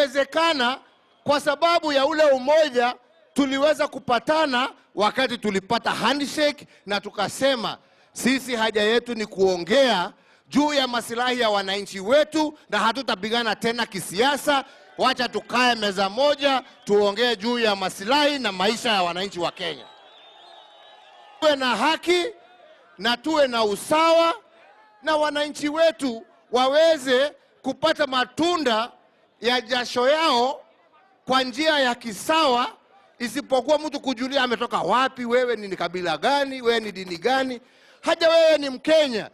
imewezekana kwa sababu ya ule umoja. Tuliweza kupatana wakati tulipata handshake na tukasema sisi haja yetu ni kuongea juu ya maslahi ya wananchi wetu na hatutapigana tena kisiasa. Wacha tukae meza moja tuongee juu ya maslahi na maisha ya wananchi wa Kenya. Tuwe na haki na tuwe na usawa na wananchi wetu waweze kupata matunda ya jasho yao kwa njia ya kisawa, isipokuwa mtu kujulia ametoka wapi, wewe ni kabila gani, wewe ni dini gani. Haja wewe ni Mkenya,